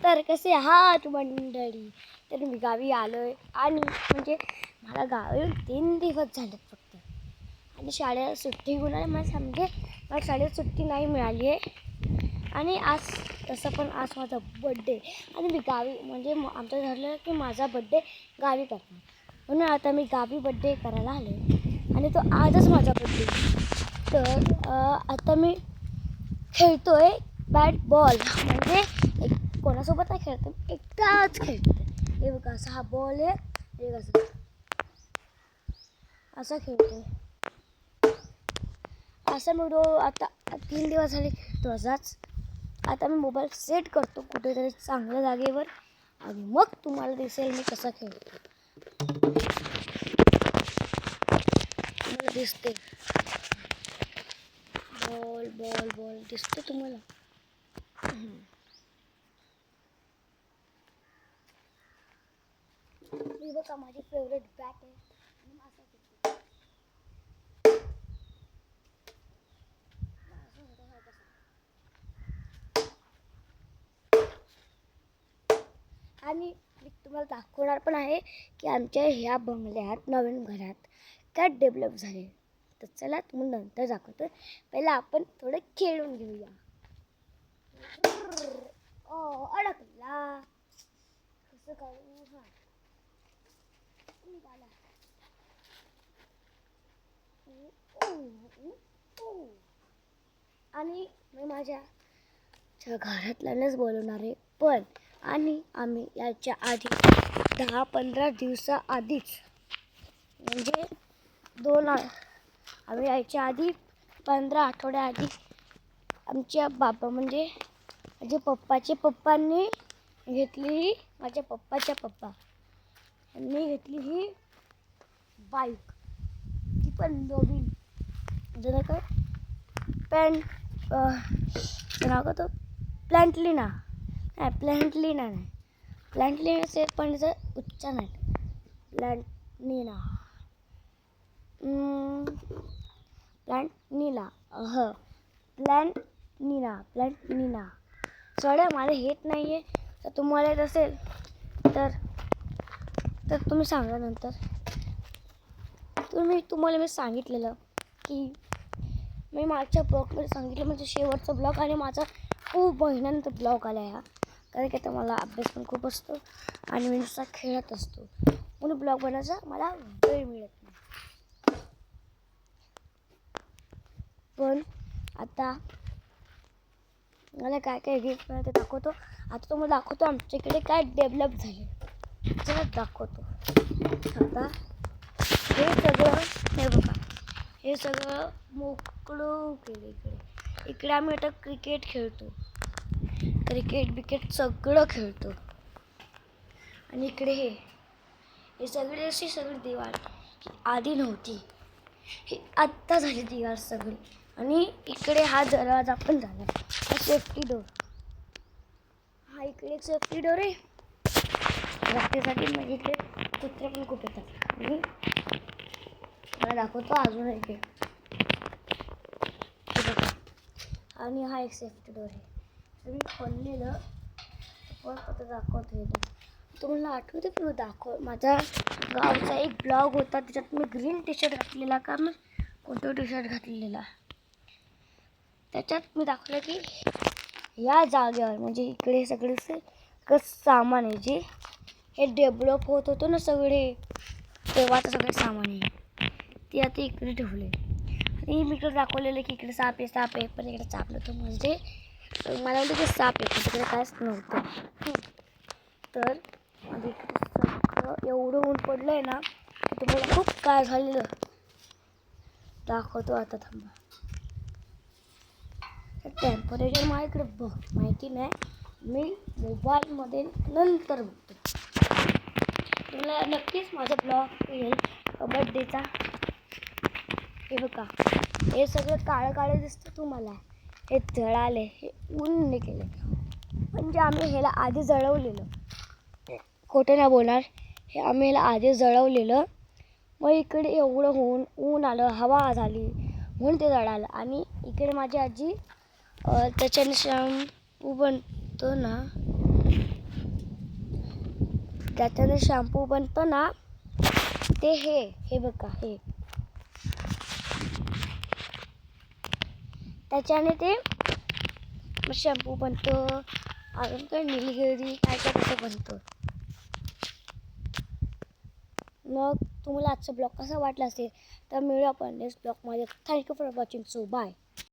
तर कसे आहात मंडळी? तर मी गावी आलो आहे आणि म्हणजे मला गावी 3 दिवस झालेत फक्त. आणि शाळेला सुट्टी घेऊन आले. मला शाळेत सुट्टी नाही मिळाली आहे. आणि आज तसं पण आज माझा बड्डे आणि मी गावी म्हणजे आमचं ठरलं की माझा बड्डे गावी करणार. म्हणून आता मी गावी बड्डे करायला आले आणि तो आजच माझा बड्डे. तर आता मी खेळतो आहे बॅट बॉल. म्हणजे कोणासोबत नाही खेळतो, एकटाच खेळते. हे बघा असा हा बॉल आहे, हे असं खेळतो. असं मी आता 3 दिवस झाले खेळतो असाच. आता मी मोबाईल सेट करतो कुठेतरी चांगल्या जागेवर आणि मग तुम्हाला दिसेल मी कसा खेळतो. तुम्हाला दिसते बॉल बॉल बॉल दिसते तुम्हाला? ही बघा माझी फेवरेट बॅट आहे आणि माझा आणि मी तुम्हाला दाखवणार पण आहे की आमच्या ह्या बंगल्यात नवीन घरात काय डेव्हलप झाले. तर चला तुम्हाला नंतर दाखवतो. पहिला आपण थोडं खेळून घेऊया. अडकला कसं करू? हां निघाला. आणि मी माझ्या घरातल्यांनाच बोलवणार आहे पण आणि आम्ही याच्या आधी 10-15 दिवसाआधीच म्हणजे आम्ही यायच्या आधी 15 आठवड्याआधी आमच्या बाबा म्हणजे माझ्या पप्पाच्या पप्पांनी घेतली, माझ्या पप्पाच्या पप्पांनी घेतली ही बाईक. ती पण नवीन जरा काय नाव का तो प्लॅन्टलिना नाही प्लॅन्टलिनाचे पण त्याचं उच्चार नाही. प्लॅन्टनिना सॉरी मला येत नाही आहे. तर तुम्हाला येत असेल तर तुम्ही सांगा नंतर. तुम्हाला मी सांगितलेलं की मी मागच्या ब्लॉगमध्ये सांगितलं म्हणजे शेवटचा ब्लॉग आणि माझा खूप महिन्यानंतर ब्लॉग आला हा. कारण की आता मला अभ्यास पण खूप असतो आणि मी नुसता खेळत असतो म्हणून ब्लॉग बनवायचा मला वेळ मिळत नाही. पण आता मला काय काय गिफ्ट मिळालं ते दाखवतो. आता तुम्हाला दाखवतो आमच्या इकडे काय डेव्हलप झाले. चला दाखवतो. आता हे बघा हे सगळं मोकळं केलं. इकडे आम्ही आता क्रिकेट खेळतो. क्रिकेट सगळं खेळतो. आणि इकडे हे सगळी दिवार आधी नव्हती, ही आत्ता झाली दिवार सगळी. आणि इकडे हा दरवाजा पण झाला, हा सेफ्टी डोर. हा इकडे एक सेफ्टी डोर आहे रस्त्यासाठी. म्हणजे इकडे कुत्रे पण खूप येतात. आणि मला दाखवतो अजून एक आणि हा एक सेफ्टी डोर आहे. तर मी खोललेलं पण आता दाखवतो. तुम्हाला आठवतं की माझा गावचा एक ब्लॉग होता त्याच्यात मी ग्रीन टी शर्ट घातलेला का मी कोणतं टी शर्ट घातलेला. त्याच्यात मी दाखवलं की या जागेवर म्हणजे इकडे सगळे सामान आहे जे हे डेव्हलप होत होतं ना सगळे तेव्हाचं सगळे सामान आहे ते आता इकडे ठेवले. आणि मी इकडे दाखवलेलं की इकडे साप आहे पण इकडे साप नव्हतं. म्हणजे मला वाटतं की साप आहे पण तिकडे काहीच नव्हतं. तर इकडे सगळं एवढं ऊन पडलं आहे ना की तुम्हाला खूप काय झालेलं दाखवतो. आता थांबा. टेम्परेचर माझ्याकडे माहिती नाही, मी मोबाईलमध्ये नंतर बघतो. तुम्हाला नक्कीच माझा ब्लॉग येईल बड्डेचा. हे बघा हे सगळं काळं दिसतं तुम्हाला. हे जळाले, हे ऊन केले म्हणजे आम्ही ह्याला आधी जळवलेलं. खोटं नाही बोलणार, हे आम्ही ह्याला आधी जळवलेलं. मग इकडे एवढं ऊन आलं, हवा झाली म्हणून ते जळालं. आणि इकडे माझी आजी त्याच्याने शॅम्पू बनतो ना ज्याच्याने शॅम्पू बनतो ना ते हे बघा हे त्याच्याने ते शॅम्पू बनतो. अजून काय निलगिरी काय काय त्याचं बनतं. मग तुम्हाला आजचा ब्लॉग कसा वाटला असेल तर मिळू आपण नेक्स्ट ब्लॉगमध्ये. Thank you for watching. So bye.